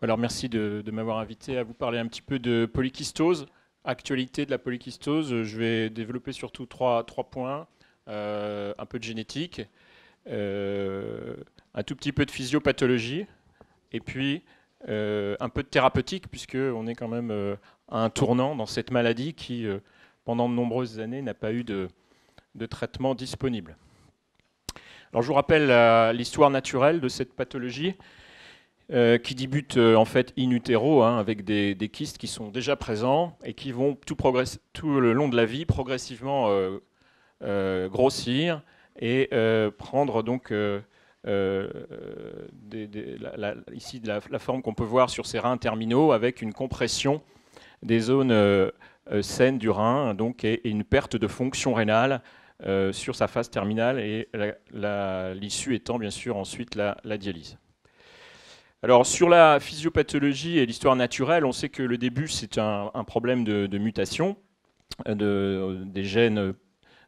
Alors merci de m'avoir invité à vous parler un petit peu de polykystose, actualité de la polykystose. Je vais développer surtout trois points. Un peu de génétique, un tout petit peu de physiopathologie, et puis un peu de thérapeutique, puisqu'on est quand même à un tournant dans cette maladie qui, pendant de nombreuses années, n'a pas eu de traitement disponible. Alors je vous rappelle l'histoire naturelle de cette pathologie. Qui débute en fait in utero, avec des kystes qui sont déjà présents et qui vont tout le long de la vie progressivement grossir et prendre donc ici la forme qu'on peut voir sur ces reins terminaux avec une compression des zones saines du rein donc, et une perte de fonction rénale sur sa phase terminale et l'issue étant bien sûr ensuite la dialyse. Alors sur la physiopathologie et l'histoire naturelle, on sait que le début c'est un problème de mutation des gènes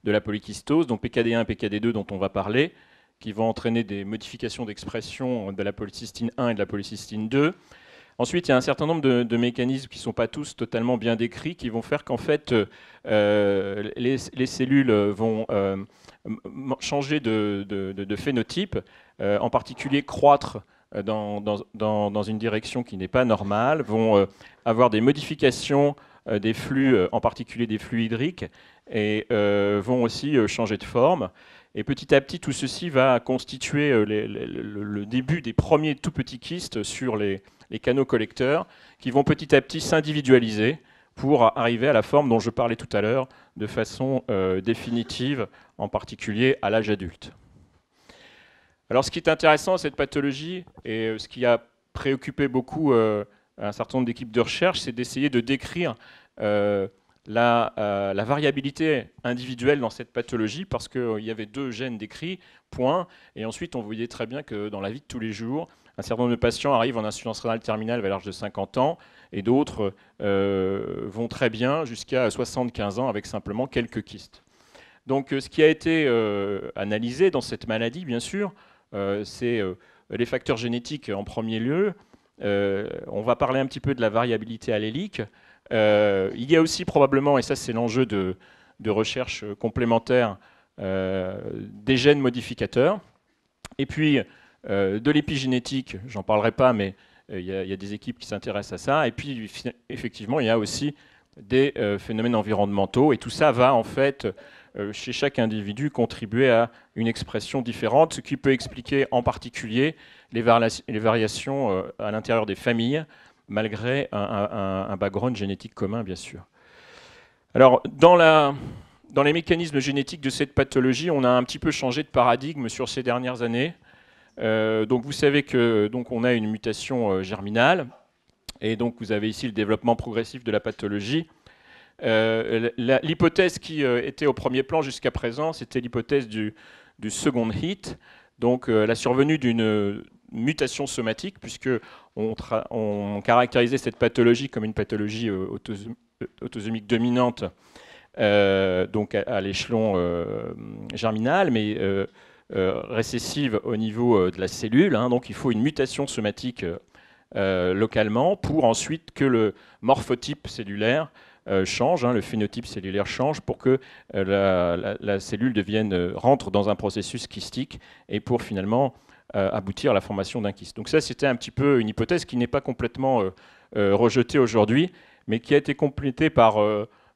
de la polykystose, donc PKD1 et PKD2 dont on va parler, qui vont entraîner des modifications d'expression de la polycystine 1 et de la polycystine 2. Ensuite, il y a un certain nombre de mécanismes qui ne sont pas tous totalement bien décrits, qui vont faire qu'en fait, les cellules vont changer de phénotype, en particulier croître dans une direction qui n'est pas normale, vont avoir des modifications des flux, en particulier des flux hydriques, et vont aussi changer de forme. Et petit à petit, tout ceci va constituer le début des premiers tout petits kystes sur les canaux collecteurs, qui vont petit à petit s'individualiser pour arriver à la forme dont je parlais tout à l'heure, de façon définitive, en particulier à l'âge adulte. Alors ce qui est intéressant à cette pathologie, et ce qui a préoccupé beaucoup un certain nombre d'équipes de recherche, c'est d'essayer de décrire la variabilité individuelle dans cette pathologie, parce qu'il y avait 2 gènes décrits, point, et ensuite on voyait très bien que dans la vie de tous les jours, un certain nombre de patients arrivent en insuffisance rénale terminale vers l'âge de 50 ans, et d'autres vont très bien jusqu'à 75 ans avec simplement quelques kystes. Donc ce qui a été analysé dans cette maladie, bien sûr, c'est les facteurs génétiques en premier lieu. On va parler un petit peu de la variabilité allélique. Il y a aussi probablement, et ça c'est l'enjeu de recherche complémentaire, des gènes modificateurs. Et puis de l'épigénétique, j'en parlerai pas, mais il y a des équipes qui s'intéressent à ça. Et puis effectivement, il y a aussi des phénomènes environnementaux. Et tout ça va en fait, chez chaque individu, contribuer à une expression différente, ce qui peut expliquer en particulier les variations à l'intérieur des familles, malgré un background génétique commun, bien sûr. Alors, dans les mécanismes génétiques de cette pathologie, on a un petit peu changé de paradigme sur ces dernières années. Donc, vous savez que on a une mutation germinale, et donc vous avez ici le développement progressif de la pathologie. L'hypothèse qui était au premier plan jusqu'à présent, c'était l'hypothèse du second hit, donc la survenue d'une mutation somatique, puisque on caractérisait cette pathologie comme une pathologie autosomique dominante, donc à l'échelon germinal, mais récessive au niveau de la cellule. Donc il faut une mutation somatique localement pour ensuite que le morphotype cellulaire change, le phénotype cellulaire change pour que la cellule rentre dans un processus kystique et pour finalement aboutir à la formation d'un kyste. Donc ça, c'était un petit peu une hypothèse qui n'est pas complètement rejetée aujourd'hui, mais qui a été complétée par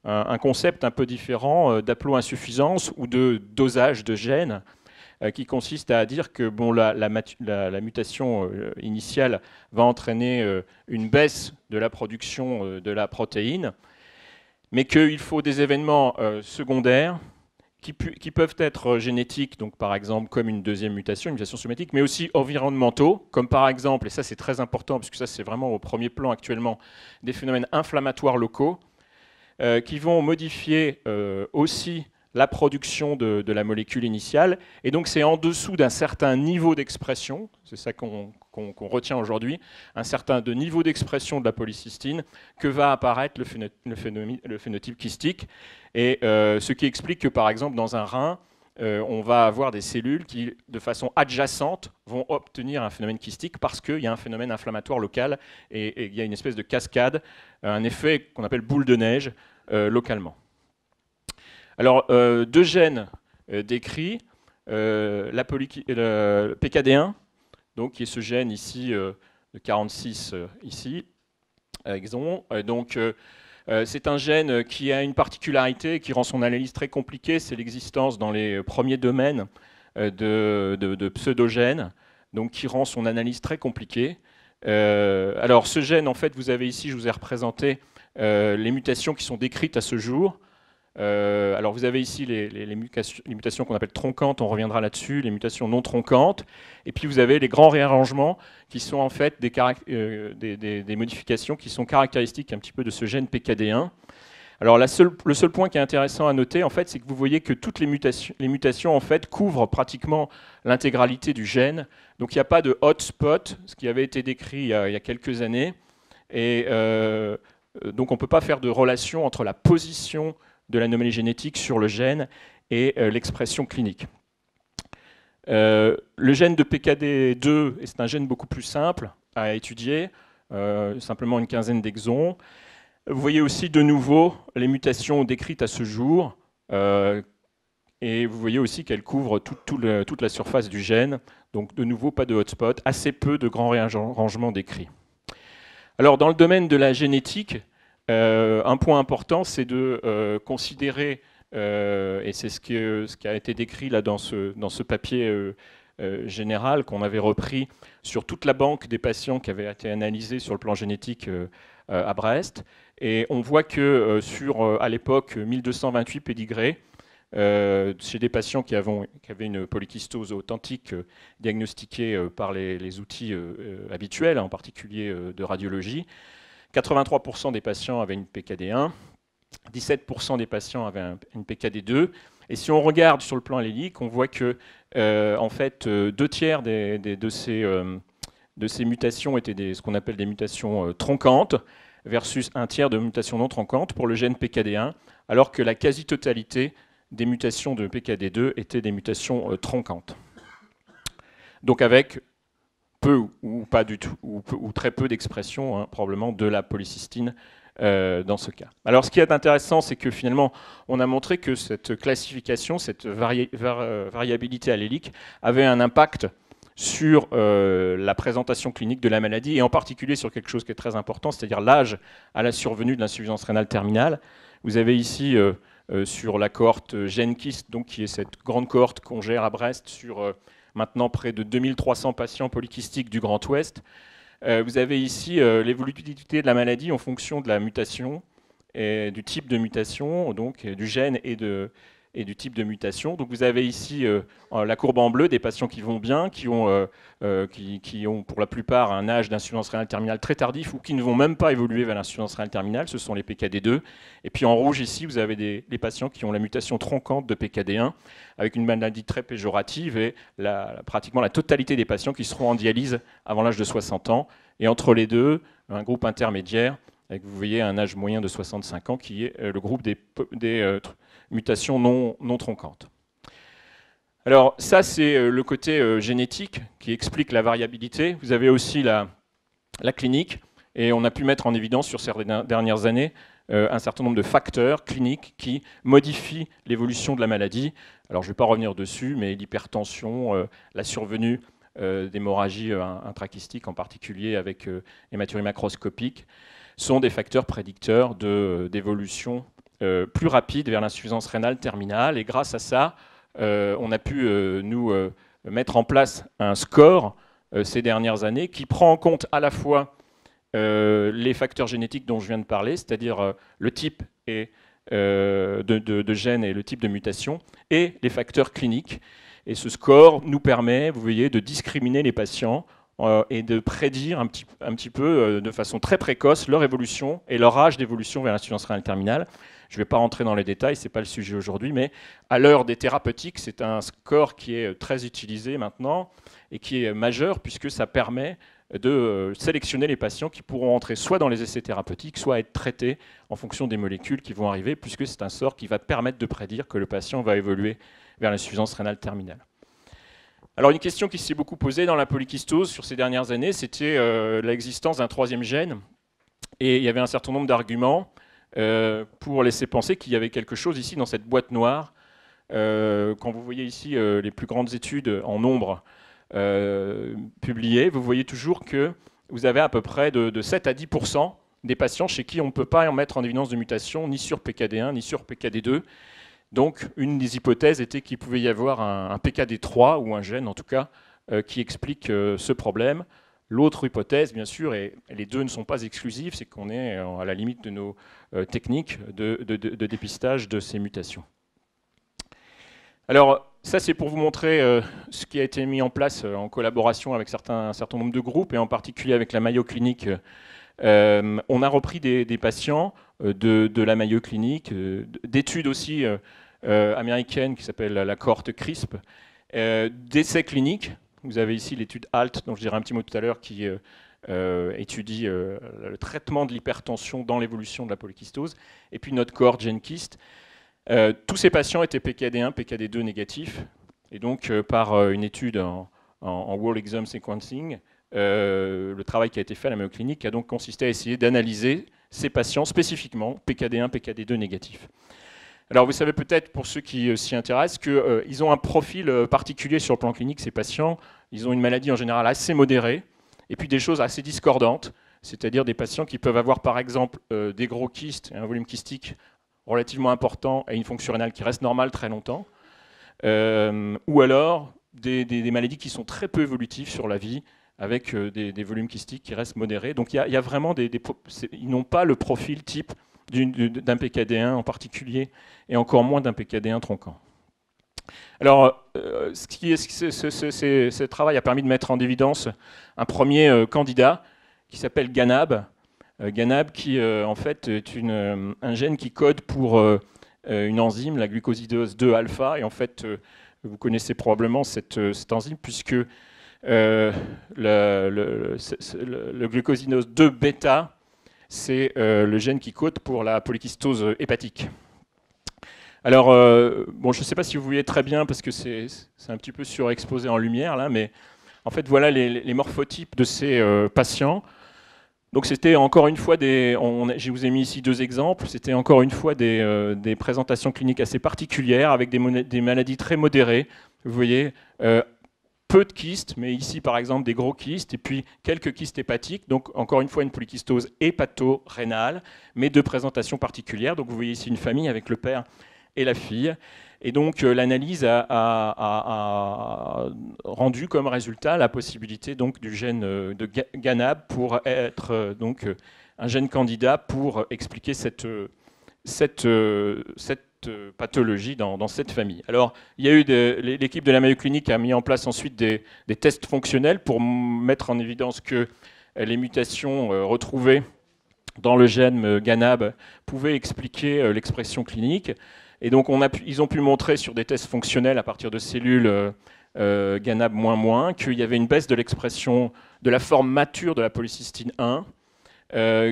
un concept un peu différent d'haploinsuffisance ou de dosage de gènes, qui consiste à dire que la mutation initiale va entraîner une baisse de la production de la protéine, mais qu'il faut des événements secondaires qui peuvent être génétiques, donc par exemple comme une deuxième mutation, une mutation somatique, mais aussi environnementaux, comme par exemple, et ça c'est très important, puisque ça c'est vraiment au premier plan actuellement, des phénomènes inflammatoires locaux, qui vont modifier aussi la production de la molécule initiale. Et donc c'est en dessous d'un certain niveau d'expression, c'est ça qu'on retient aujourd'hui, un certain niveau d'expression de la polycystine, que va apparaître le phénotype kystique. Et ce qui explique que par exemple dans un rein, on va avoir des cellules qui, de façon adjacente, vont obtenir un phénomène kystique parce qu'il y a un phénomène inflammatoire local et il y a une espèce de cascade, un effet qu'on appelle boule de neige localement. Alors, deux gènes décrits, le PKD1, donc, qui est ce gène ici, de 46 ici, exon. C'est un gène qui a une particularité qui rend son analyse très compliquée, c'est l'existence dans les premiers domaines de pseudogènes, donc qui rend son analyse très compliquée. Alors ce gène, en fait, vous avez ici, je vous ai représenté les mutations qui sont décrites à ce jour. Alors vous avez ici les mutations qu'on appelle troncantes, on reviendra là-dessus, les mutations non troncantes, et puis vous avez les grands réarrangements qui sont en fait des modifications qui sont caractéristiques un petit peu de ce gène PKD1. Alors le seul point qui est intéressant à noter, en fait, c'est que vous voyez que toutes les mutations en fait couvrent pratiquement l'intégralité du gène, donc il n'y a pas de hotspot, ce qui avait été décrit il y a quelques années, et donc on ne peut pas faire de relation entre la position de l'anomalie génétique sur le gène et l'expression clinique. Le gène de PKD2, c'est un gène beaucoup plus simple à étudier, simplement une quinzaine d'exons. Vous voyez aussi de nouveau les mutations décrites à ce jour, et vous voyez aussi qu'elles couvrent toute la surface du gène, donc de nouveau pas de hotspot, assez peu de grands réarrangements décrits. Alors dans le domaine de la génétique, un point important, c'est de considérer, et c'est ce qui a été décrit là dans ce papier général qu'on avait repris sur toute la banque des patients qui avaient été analysés sur le plan génétique à Brest. Et on voit que à l'époque, 1228 pédigrés, chez des patients qui avaient une polykystose authentique diagnostiquée par les outils habituels, en particulier de radiologie, 83% des patients avaient une PKD1, 17% des patients avaient une PKD2. Et si on regarde sur le plan allélique, on voit que en fait, 2/3 de ces mutations étaient ce qu'on appelle des mutations troncantes, versus 1/3 de mutations non troncantes pour le gène PKD1, alors que la quasi-totalité des mutations de PKD2 étaient des mutations troncantes. Donc avec peu ou pas du tout, ou très peu d'expression, probablement, de la polycystine dans ce cas. Alors ce qui est intéressant, c'est que finalement, on a montré que cette classification, cette variabilité allélique avait un impact sur la présentation clinique de la maladie, et en particulier sur quelque chose qui est très important, c'est-à-dire l'âge à la survenue de l'insuffisance rénale terminale. Vous avez ici, sur la cohorte GENKIST, donc, qui est cette grande cohorte qu'on gère à Brest sur maintenant près de 2300 patients polykystiques du Grand Ouest. Vous avez ici l'évolutivité de la maladie en fonction de la mutation et du type de mutation, donc du gène et du type de mutation. Donc vous avez ici la courbe en bleu des patients qui vont bien, qui ont pour la plupart un âge d'insuffisance rénale terminale très tardif ou qui ne vont même pas évoluer vers l'insuffisance rénale terminale, ce sont les PKD2. Et puis en rouge ici, vous avez les patients qui ont la mutation troncante de PKD1 avec une maladie très péjorative et pratiquement la totalité des patients qui seront en dialyse avant l'âge de 60 ans. Et entre les deux, un groupe intermédiaire avec, vous voyez, un âge moyen de 65 ans qui est le groupe des mutations non troncantes. Alors ça, c'est le côté génétique qui explique la variabilité. Vous avez aussi la clinique, et on a pu mettre en évidence sur ces dernières années un certain nombre de facteurs cliniques qui modifient l'évolution de la maladie. Alors je ne vais pas revenir dessus, mais l'hypertension, la survenue d'hémorragie intrakystiques, en particulier avec hématurie macroscopique, sont des facteurs prédicteurs d'évolution plus rapide vers l'insuffisance rénale terminale. Et grâce à ça, on a pu nous mettre en place un score ces dernières années qui prend en compte à la fois les facteurs génétiques dont je viens de parler, c'est-à-dire le type de gène et le type de mutation, et les facteurs cliniques. Et ce score nous permet, vous voyez, de discriminer les patients et de prédire un petit peu de façon très précoce leur évolution et leur âge d'évolution vers l'insuffisance rénale terminale. Je ne vais pas rentrer dans les détails, ce n'est pas le sujet aujourd'hui, mais à l'heure des thérapeutiques, c'est un score qui est très utilisé maintenant et qui est majeur puisque ça permet de sélectionner les patients qui pourront entrer soit dans les essais thérapeutiques, soit être traités en fonction des molécules qui vont arriver, puisque c'est un sort qui va permettre de prédire que le patient va évoluer vers l'insuffisance rénale terminale. Alors une question qui s'est beaucoup posée dans la polykystose sur ces dernières années, c'était l'existence d'un troisième gène. Et il y avait un certain nombre d'arguments pour laisser penser qu'il y avait quelque chose ici dans cette boîte noire. Quand vous voyez ici les plus grandes études en nombre publiées, vous voyez toujours que vous avez à peu près de 7 à 10% des patients chez qui on ne peut pas en mettre en évidence de mutation ni sur PKD1 ni sur PKD2. Donc, une des hypothèses était qu'il pouvait y avoir un PKD3, ou un gène en tout cas, qui explique ce problème. L'autre hypothèse, bien sûr, et les deux ne sont pas exclusifs, c'est qu'on est à la limite de nos techniques de dépistage de ces mutations. Alors, ça c'est pour vous montrer ce qui a été mis en place en collaboration avec un certain nombre de groupes, et en particulier avec la Mayo Clinic. On a repris des patients de la Mayo Clinic, d'études aussi américaine qui s'appelle la cohorte CRISP, d'essais cliniques. Vous avez ici l'étude HALT, dont je dirai un petit mot tout à l'heure, qui étudie le traitement de l'hypertension dans l'évolution de la polykystose, et puis notre cohorte GenKyst. Tous ces patients étaient PKD1, PKD2 négatifs, et donc par une étude en whole exome sequencing, le travail qui a été fait à la Mayo Clinic a donc consisté à essayer d'analyser ces patients spécifiquement PKD1, PKD2 négatifs. Alors vous savez peut-être, pour ceux qui s'y intéressent, qu'ils ont un profil particulier sur le plan clinique, ces patients. Ils ont une maladie en général assez modérée, et puis des choses assez discordantes, c'est-à-dire des patients qui peuvent avoir par exemple des gros kystes, et un volume kystique relativement important, et une fonction rénale qui reste normale très longtemps, ou alors des maladies qui sont très peu évolutives sur la vie, avec des volumes kystiques qui restent modérés. Donc il y a vraiment ils n'ont pas le profil type d'un PKD1 en particulier, et encore moins d'un PKD1 tronquant. Alors, ce travail a permis de mettre en évidence un premier candidat qui s'appelle Ganab. Ganab qui, en fait, est un gène qui code pour une enzyme, la glucosidose 2-alpha, et en fait, vous connaissez probablement cette enzyme, puisque le glucosidose 2-bêta, c'est le gène qui code pour la polykystose hépatique. Alors, bon, je ne sais pas si vous voyez très bien, parce que c'est un petit peu surexposé en lumière, là, mais en fait, voilà les morphotypes de ces patients. Donc, c'était encore une fois je vous ai mis ici deux exemples, c'était encore une fois des présentations cliniques assez particulières, avec des maladies très modérées. Vous voyez, peu de kystes, mais ici par exemple des gros kystes, et puis quelques kystes hépatiques, donc encore une fois une polykystose hépato-rénale, mais de présentation particulière. Donc vous voyez ici une famille avec le père et la fille, et donc l'analyse a rendu comme résultat la possibilité donc, du gène de Ganab pour être donc un gène candidat pour expliquer cette pathologie dans cette famille. Alors, il y a eu l'équipe de la Mayo Clinic a mis en place ensuite des tests fonctionnels pour mettre en évidence que les mutations retrouvées dans le gène Ganab pouvaient expliquer l'expression clinique. Et donc, ils ont pu montrer sur des tests fonctionnels à partir de cellules Ganab =, qu'il y avait une baisse de l'expression de la forme mature de la polycystine 1,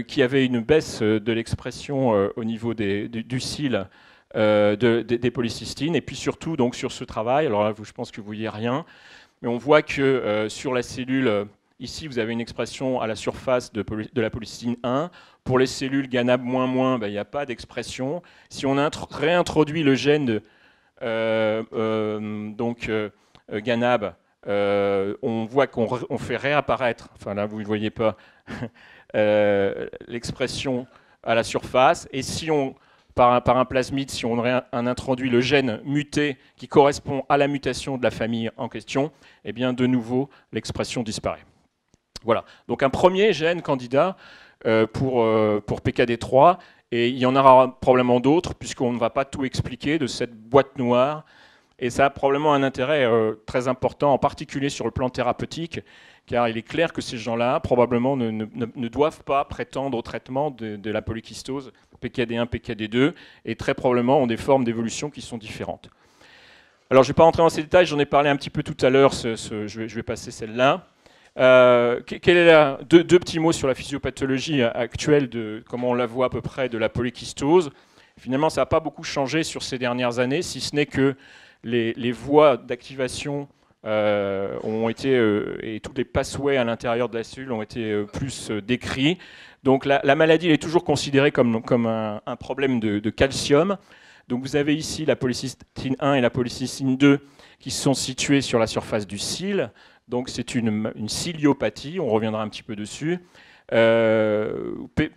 qu'il y avait une baisse de l'expression au niveau du cil des polycystines, et puis surtout donc sur ce travail, alors là je pense que vous voyez rien, mais on voit que sur la cellule, ici vous avez une expression à la surface de la polycystine 1, pour les cellules Ganab =, ben, il n'y a pas d'expression. Si on réintroduit le gène Ganab, on voit qu'on fait réapparaître, enfin là vous ne voyez pas, l'expression à la surface, et si on par un plasmide, si on introduit le gène muté qui correspond à la mutation de la famille en question, eh bien de nouveau l'expression disparaît. Voilà, donc un premier gène candidat pour PKD3, et il y en aura probablement d'autres, puisqu'on ne va pas tout expliquer de cette boîte noire, et ça a probablement un intérêt très important, en particulier sur le plan thérapeutique, car il est clair que ces gens-là, probablement, ne doivent pas prétendre au traitement de la polykystose PKD1, PKD2, et très probablement ont des formes d'évolution qui sont différentes. Alors, je ne vais pas rentrer dans ces détails, j'en ai parlé un petit peu tout à l'heure, je vais passer celle-là. Deux petits mots sur la physiopathologie actuelle, comment on la voit à peu près, de la polykystose. Finalement, ça n'a pas beaucoup changé sur ces dernières années, si ce n'est que les voies d'activation ont été, et tous les pathways à l'intérieur de la cellule ont été plus décrits. Donc la maladie elle est toujours considérée comme un problème de calcium. Donc vous avez ici la polycystine 1 et la polycystine 2 qui sont situées sur la surface du cil. Donc c'est une ciliopathie, on reviendra un petit peu dessus.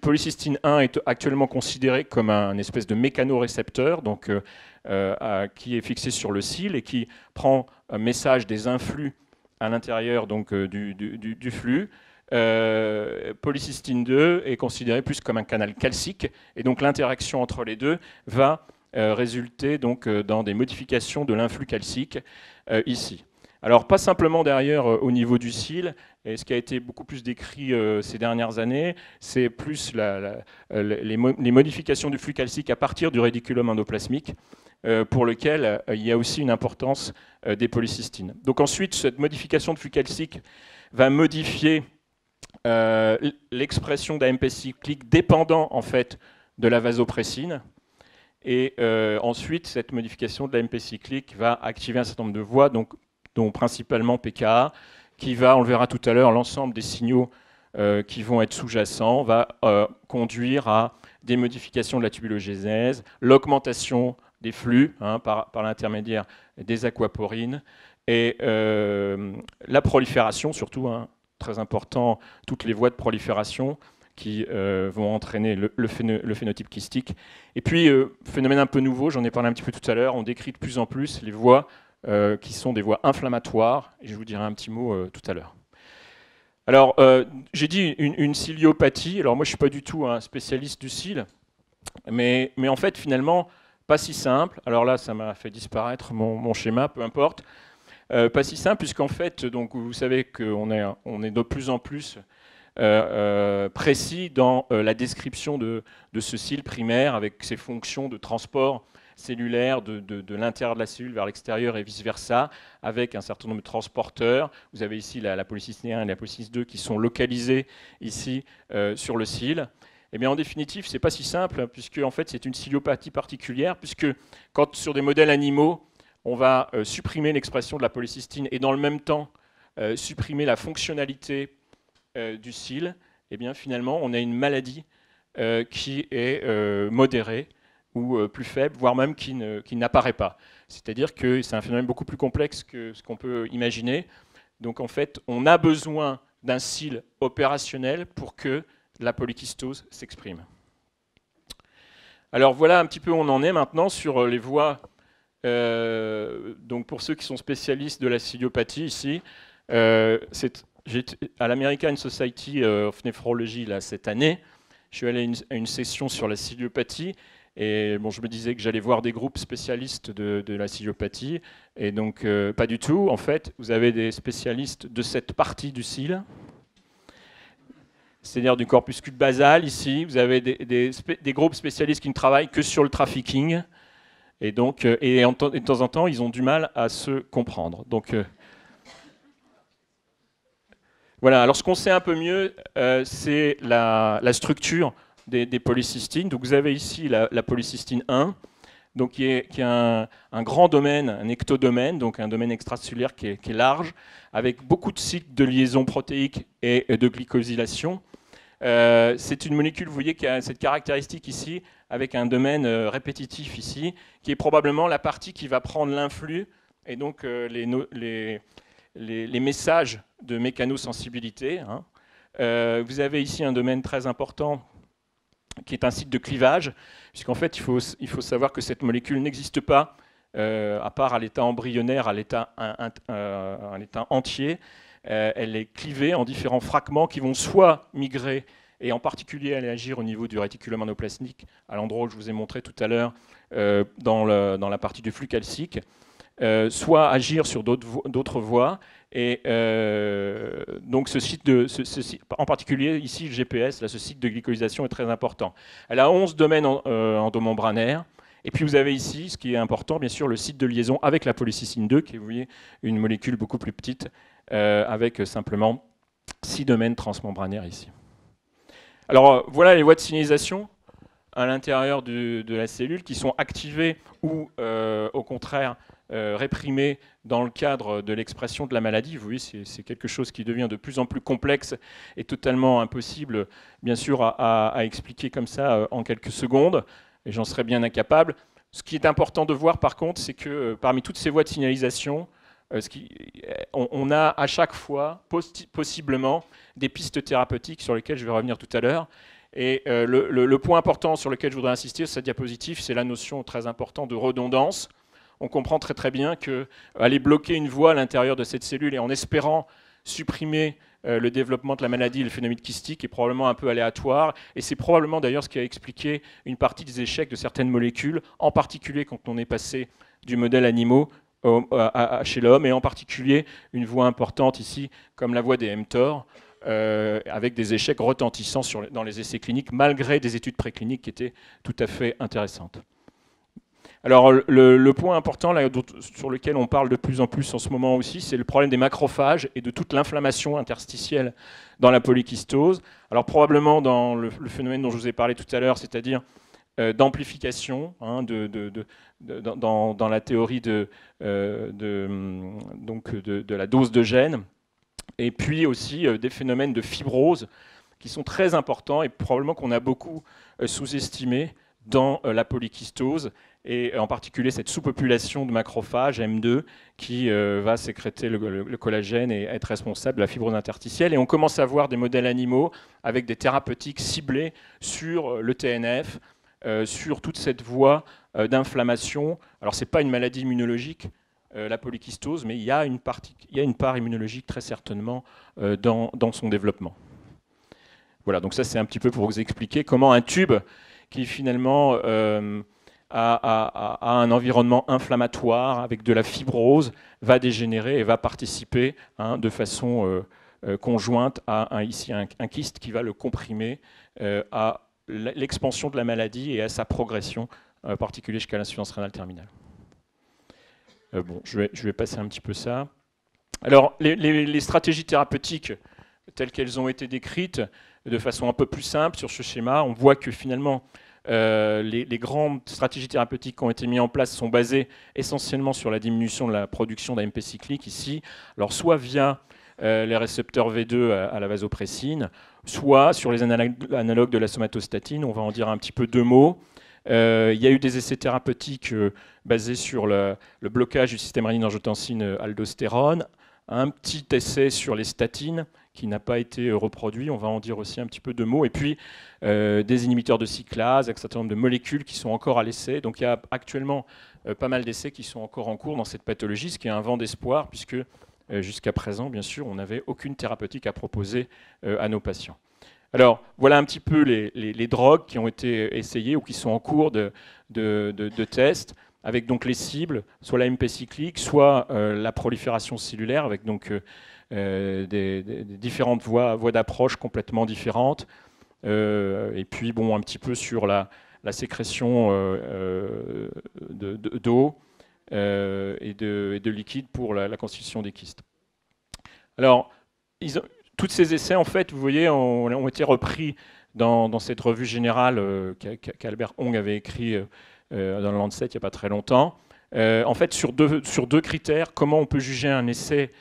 Polycystine 1 est actuellement considéré comme un espèce de mécanorécepteur donc, qui est fixé sur le cil et qui prend un message des influx à l'intérieur donc, du flux. Polycystine 2 est considéré plus comme un canal calcique et donc l'interaction entre les deux va résulter donc, dans des modifications de l'influx calcique ici. Alors pas simplement derrière au niveau du cil, et ce qui a été beaucoup plus décrit ces dernières années, c'est plus les modifications du flux calcique à partir du réticulum endoplasmique, pour lequel il y a aussi une importance des polycystines. Donc ensuite, cette modification de flux calcique va modifier l'expression d'AMP cyclique dépendant en fait de la vasopressine. Et ensuite, cette modification de l'AMP cyclique va activer un certain nombre de voies, dont principalement PKA, qui va, on le verra tout à l'heure, l'ensemble des signaux qui vont être sous-jacents, va conduire à des modifications de la tubulogénèse, l'augmentation des flux par l'intermédiaire des aquaporines, et la prolifération, surtout, très important, toutes les voies de prolifération qui vont entraîner le phénotype kystique. Et puis, phénomène un peu nouveau, j'en ai parlé un petit peu tout à l'heure, on décrit de plus en plus les voies qui sont des voies inflammatoires, et je vous dirai un petit mot tout à l'heure. Alors, j'ai dit une ciliopathie, alors moi je ne suis pas du tout un spécialiste du cil, mais en fait finalement, pas si simple, alors là ça m'a fait disparaître mon schéma, peu importe, pas si simple, puisqu'en fait, donc, vous savez qu'on est de plus en plus précis dans la description de ce cil primaire, avec ses fonctions de transport cellulaire de l'intérieur de la cellule vers l'extérieur et vice-versa, avec un certain nombre de transporteurs. Vous avez ici la polycystine 1 et la polycystine 2 qui sont localisés ici sur le cil. Eh bien, en définitive, ce n'est pas si simple, puisque en fait, c'est une ciliopathie particulière, puisque quand sur des modèles animaux, on va supprimer l'expression de la polycystine et dans le même temps supprimer la fonctionnalité du cil, eh bien, finalement, on a une maladie qui est modérée, ou plus faible, voire même qui n'apparaît pas. C'est-à-dire que c'est un phénomène beaucoup plus complexe que ce qu'on peut imaginer. Donc en fait, on a besoin d'un cil opérationnel pour que la polykystose s'exprime. Alors voilà un petit peu où on en est maintenant sur les voies. Donc pour ceux qui sont spécialistes de la ciliopathie ici, j'étais à l'American Society of Nephrology là, cette année. Je suis allé à une session sur la ciliopathie. Et bon, je me disais que j'allais voir des groupes spécialistes de la ciliopathie, et donc pas du tout. En fait, vous avez des spécialistes de cette partie du cil, c'est-à-dire du corpuscule basal ici. Vous avez des groupes spécialistes qui ne travaillent que sur le trafficking, et donc de temps en temps, ils ont du mal à se comprendre. Donc voilà. Alors ce qu'on sait un peu mieux, c'est la structure des polycystines. Donc vous avez ici la polycystine 1, donc qui est un grand domaine, un ectodomaine, donc un domaine extracellulaire qui est large, avec beaucoup de sites de liaison protéique et de glycosylation. C'est une molécule, vous voyez, qui a cette caractéristique ici, avec un domaine répétitif ici, qui est probablement la partie qui va prendre l'influx et donc les messages de mécanosensibilité. Vous avez ici un domaine très important qui est un site de clivage, puisqu'en fait, il faut savoir que cette molécule n'existe pas, à part à l'état embryonnaire, à l'état entier. Elle est clivée en différents fragments qui vont soit migrer, et en particulier aller agir au niveau du réticulum endoplasmique, à l'endroit où je vous ai montré tout à l'heure, dans la partie du flux calcique, soit agir sur d'autres voies. Et donc ce site, en particulier ici le GPS, là, ce site de glycosylation est très important. Elle a 11 domaines endomembranaires. Et puis vous avez ici, ce qui est important, bien sûr, le site de liaison avec la polycystine 2, qui est, vous voyez, une molécule beaucoup plus petite, avec simplement 6 domaines transmembranaires ici. Alors voilà les voies de signalisation à l'intérieur de la cellule qui sont activées ou au contraire réprimés dans le cadre de l'expression de la maladie. Vous voyez, c'est quelque chose qui devient de plus en plus complexe et totalement impossible, bien sûr, à expliquer comme ça en quelques secondes, et j'en serais bien incapable. Ce qui est important de voir, par contre, c'est que parmi toutes ces voies de signalisation, on a à chaque fois, possiblement, des pistes thérapeutiques sur lesquelles je vais revenir tout à l'heure. Et le point important sur lequel je voudrais insister sur cette diapositive, c'est la notion très importante de redondance. On comprend très très bien qu'aller bloquer une voie à l'intérieur de cette cellule et en espérant supprimer le développement de la maladie, le phénomène kystique, est probablement un peu aléatoire. Et c'est probablement d'ailleurs ce qui a expliqué une partie des échecs de certaines molécules, en particulier quand on est passé du modèle animaux chez l'homme, et en particulier une voie importante ici, comme la voie des mTOR, avec des échecs retentissants dans les essais cliniques, malgré des études précliniques qui étaient tout à fait intéressantes. Alors le point important là, sur lequel on parle de plus en plus en ce moment aussi, c'est le problème des macrophages et de toute l'inflammation interstitielle dans la polykystose. Alors probablement dans le phénomène dont je vous ai parlé tout à l'heure, c'est-à-dire d'amplification hein, dans la théorie de la dose de gènes, et puis aussi des phénomènes de fibrose qui sont très importants et probablement qu'on a beaucoup sous-estimés dans la polykystose, et en particulier cette sous-population de macrophages M2 qui va sécréter le collagène et être responsable de la fibrose interstitielle. Et on commence à voir des modèles animaux avec des thérapeutiques ciblées sur le TNF, sur toute cette voie d'inflammation. Alors ce n'est pas une maladie immunologique, la polykystose, mais il y a une part immunologique très certainement dans son développement. Voilà, donc ça c'est un petit peu pour vous expliquer comment un tube qui finalement a un environnement inflammatoire avec de la fibrose va dégénérer et va participer hein, de façon conjointe à ici un kyste qui va le comprimer à l'expansion de la maladie et à sa progression, en particulier jusqu'à l'insuffisance rénale terminale. Bon, je vais passer un petit peu ça. Alors, les stratégies thérapeutiques telles qu'elles ont été décrites de façon un peu plus simple sur ce schéma, on voit que finalement, les grandes stratégies thérapeutiques qui ont été mises en place sont basées essentiellement sur la diminution de la production d'AMP cyclique ici, alors soit via les récepteurs V2 à la vasopressine, soit sur les analogues de la somatostatine, on va en dire un petit peu deux mots. Il y a eu des essais thérapeutiques basés sur le blocage du système rénine-angiotensine-aldostérone, un petit essai sur les statines qui n'a pas été reproduit, on va en dire aussi un petit peu deux mots, et puis des inhibiteurs de cyclase, un certain nombre de molécules qui sont encore à l'essai. Donc il y a actuellement pas mal d'essais qui sont encore en cours dans cette pathologie, ce qui est un vent d'espoir, puisque jusqu'à présent, bien sûr, on n'avait aucune thérapeutique à proposer à nos patients. Alors, voilà un petit peu les drogues qui ont été essayées ou qui sont en cours de tests, avec donc les cibles, soit la MP cyclique, soit la prolifération cellulaire, avec donc des différentes voies d'approche complètement différentes. Et puis, bon, un petit peu sur la sécrétion d'eau et de liquide pour la constitution des kystes. Alors, tous ces essais, en fait, vous voyez, ont été repris dans cette revue générale qu'Albert Hong avait écrit dans le Lancet il n'y a pas très longtemps. En fait, sur deux critères, comment on peut juger un essai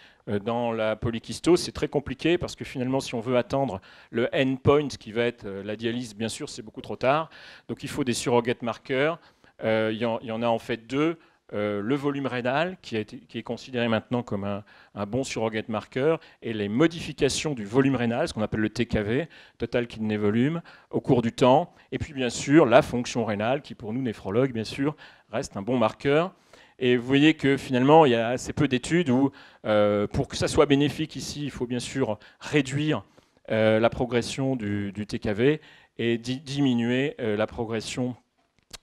dans la polykystose, c'est très compliqué parce que finalement, si on veut attendre le endpoint, qui va être la dialyse, bien sûr, c'est beaucoup trop tard. Donc, il faut des surrogate marqueurs. Il y en a en fait deux. Le volume rénal, qui est considéré maintenant comme un bon surrogate marqueur, et les modifications du volume rénal, ce qu'on appelle le TKV, Total Kidney Volume, au cours du temps. Et puis, bien sûr, la fonction rénale, qui pour nous, néphrologues, bien sûr, reste un bon marqueur. Et vous voyez que finalement, il y a assez peu d'études où, pour que ça soit bénéfique ici, il faut bien sûr réduire la progression du TKV et diminuer la progression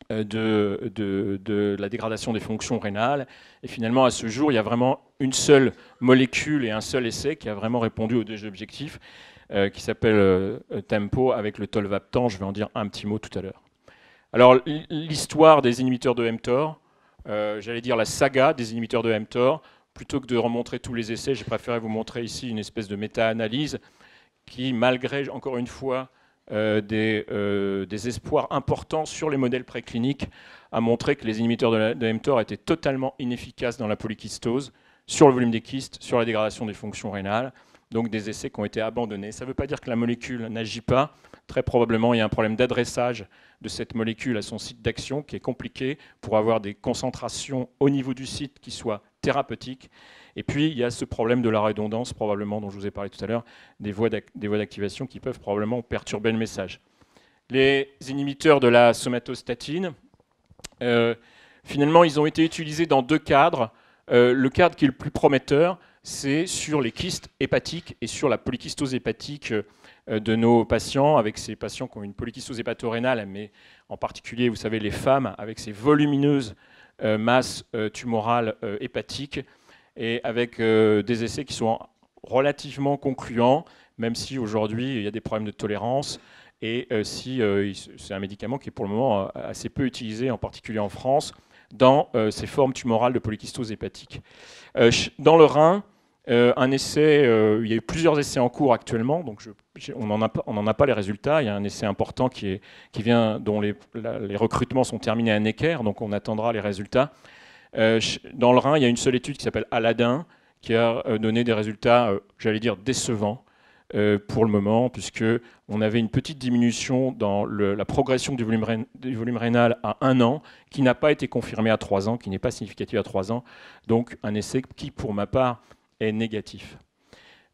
de la dégradation des fonctions rénales. Et finalement, à ce jour, il y a vraiment une seule molécule et un seul essai qui a vraiment répondu aux deux objectifs, qui s'appelle TEMPO, avec le tolvaptan. Je vais en dire un petit mot tout à l'heure. Alors, l'histoire des inhibiteurs de mTOR, j'allais dire la saga des inhibiteurs de mTOR. Plutôt que de remontrer tous les essais, j'ai préféré vous montrer ici une espèce de méta-analyse qui, malgré, encore une fois, des espoirs importants sur les modèles précliniques, a montré que les inhibiteurs de mTOR étaient totalement inefficaces dans la polykystose, sur le volume des kystes, sur la dégradation des fonctions rénales, donc des essais qui ont été abandonnés. Ça ne veut pas dire que la molécule n'agit pas. Très probablement, il y a un problème d'adressage de cette molécule à son site d'action qui est compliqué pour avoir des concentrations au niveau du site qui soient thérapeutiques. Et puis, il y a ce problème de la redondance, probablement, dont je vous ai parlé tout à l'heure, des voies d'activation qui peuvent probablement perturber le message. Les inhibiteurs de la somatostatine, finalement, ils ont été utilisés dans deux cadres. Le cadre qui est le plus prometteur, c'est sur les kystes hépatiques et sur la polykystose hépatique de nos patients, avec ces patients qui ont une polykystose hépatorénale, mais en particulier, vous savez, les femmes, avec ces volumineuses masses tumorales hépatiques, et avec des essais qui sont relativement concluants, même si aujourd'hui, il y a des problèmes de tolérance, et si c'est un médicament qui est pour le moment assez peu utilisé, en particulier en France, dans ces formes tumorales de polykystose hépatique. Dans le rein, un essai, il y a eu plusieurs essais en cours actuellement, donc on n'en a pas les résultats. Il y a un essai important qui vient, dont les recrutements sont terminés à Necker, donc on attendra les résultats. Dans le rein, il y a une seule étude qui s'appelle Aladdin, qui a donné des résultats, j'allais dire, décevants pour le moment, puisqu'on avait une petite diminution dans la progression du volume rénal à 1 an, qui n'a pas été confirmée à 3 ans, qui n'est pas significative à 3 ans. Donc un essai qui, pour ma part, est négatif.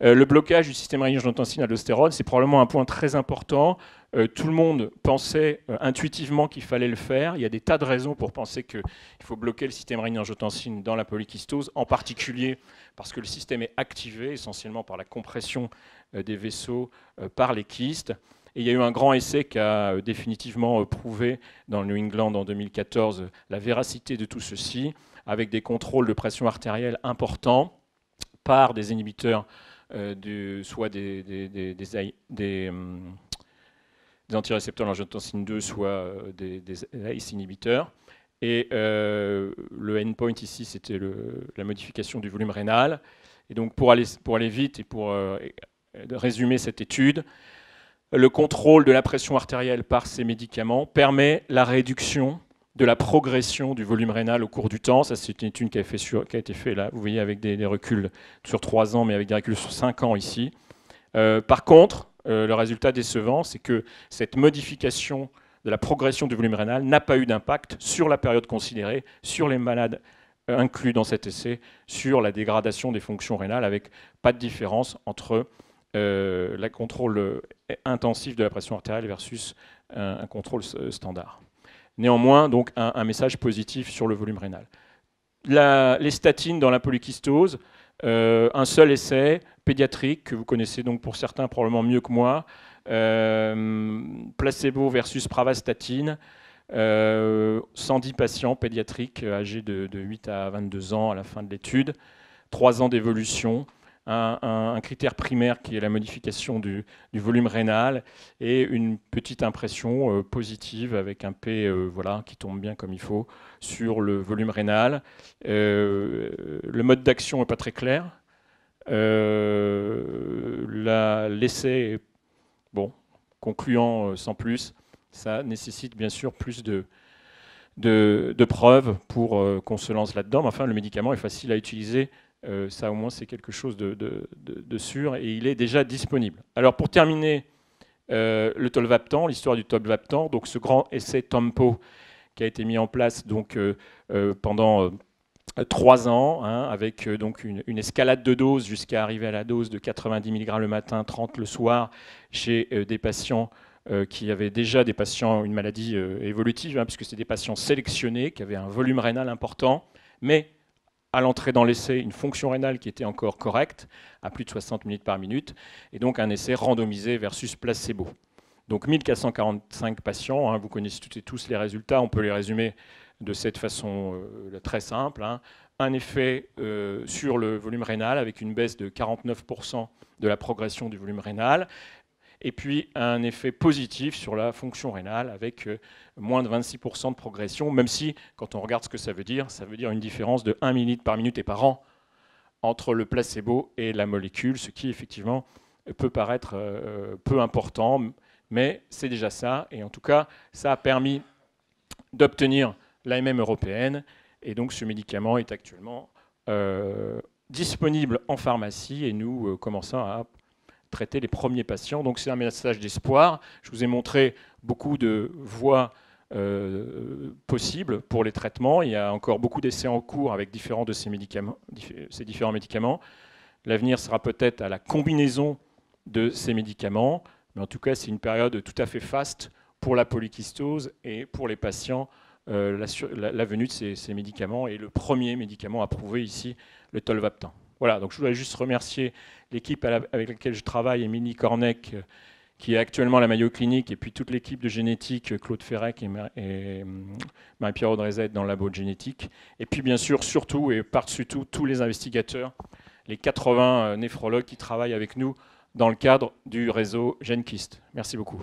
Le blocage du système rénine-angiotensine-aldostérone, c'est probablement un point très important. Tout le monde pensait intuitivement qu'il fallait le faire. Il y a des tas de raisons pour penser qu'il faut bloquer le système rénine-angiotensine dans la polykystose, en particulier parce que le système est activé essentiellement par la compression des vaisseaux par les kystes. Et il y a eu un grand essai qui a définitivement prouvé dans le New England en 2014 la véracité de tout ceci, avec des contrôles de pression artérielle importants par des inhibiteurs, soit des antirécepteurs d'angiotensine 2, soit des ACE inhibiteurs. Et le endpoint ici, c'était la modification du volume rénal. Et donc pour aller vite et pour résumer cette étude, le contrôle de la pression artérielle par ces médicaments permet la réduction de la progression du volume rénal au cours du temps. Ça, c'est une étude qui a été faite là, vous voyez, avec des reculs sur 3 ans, mais avec des reculs sur 5 ans ici. Par contre, le résultat décevant, c'est que cette modification de la progression du volume rénal n'a pas eu d'impact sur la période considérée, sur les malades inclus dans cet essai, sur la dégradation des fonctions rénales, avec pas de différence entre le contrôle intensif de la pression artérielle versus un contrôle standard. Néanmoins, donc, un message positif sur le volume rénal. Les statines dans la polykystose, un seul essai pédiatrique, que vous connaissez donc pour certains probablement mieux que moi, placebo versus pravastatine, 110 patients pédiatriques âgés de 8 à 22 ans à la fin de l'étude, 3 ans d'évolution, un critère primaire qui est la modification du volume rénal et une petite impression positive avec un P voilà, qui tombe bien comme il faut sur le volume rénal. Le mode d'action n'est pas très clair. L'essai est bon, concluant sans plus. Ça nécessite bien sûr plus de preuves pour qu'on se lance là-dedans. Mais enfin, le médicament est facile à utiliser. Ça, au moins, c'est quelque chose de sûr et il est déjà disponible. Alors, pour terminer, le tolvaptan, l'histoire du tolvaptan, donc ce grand essai TEMPO qui a été mis en place donc, pendant 3 ans, hein, avec donc une escalade de doses jusqu'à arriver à la dose de 90 mg le matin, 30 le soir, chez des patients qui avaient déjà une maladie évolutive, hein, puisque c'est des patients sélectionnés qui avaient un volume rénal important, mais à l'entrée dans l'essai, une fonction rénale qui était encore correcte, à plus de 60 minutes par minute, et donc un essai randomisé versus placebo. Donc 1445 patients, hein, vous connaissez toutes et tous les résultats, on peut les résumer de cette façon très simple. Hein. Un effet sur le volume rénal avec une baisse de 49% de la progression du volume rénal, et puis un effet positif sur la fonction rénale avec moins de 26% de progression, même si, quand on regarde ce que ça veut dire une différence de 1 millilitre par minute et par an entre le placebo et la molécule, ce qui effectivement peut paraître peu important, mais c'est déjà ça, et en tout cas, ça a permis d'obtenir l'AMM européenne. Et donc ce médicament est actuellement disponible en pharmacie et nous commençons à traiter les premiers patients. Donc c'est un message d'espoir. Je vous ai montré beaucoup de voies possibles pour les traitements. Il y a encore beaucoup d'essais en cours avec différents de ces différents médicaments. L'avenir sera peut-être à la combinaison de ces médicaments, mais en tout cas c'est une période tout à fait faste pour la polykystose et pour les patients. La venue de ces médicaments et le premier médicament approuvé ici, le tolvaptan. Voilà, donc je voudrais juste remercier l'équipe avec laquelle je travaille, Émilie Cornec, qui est actuellement à la Mayo Clinique, et puis toute l'équipe de génétique, Claude Ferrec et Marie-Pierre Audrezet dans le labo de génétique. Et puis bien sûr, surtout et par-dessus tout, tous les investigateurs, les 80 néphrologues qui travaillent avec nous dans le cadre du réseau GenKist. Merci beaucoup.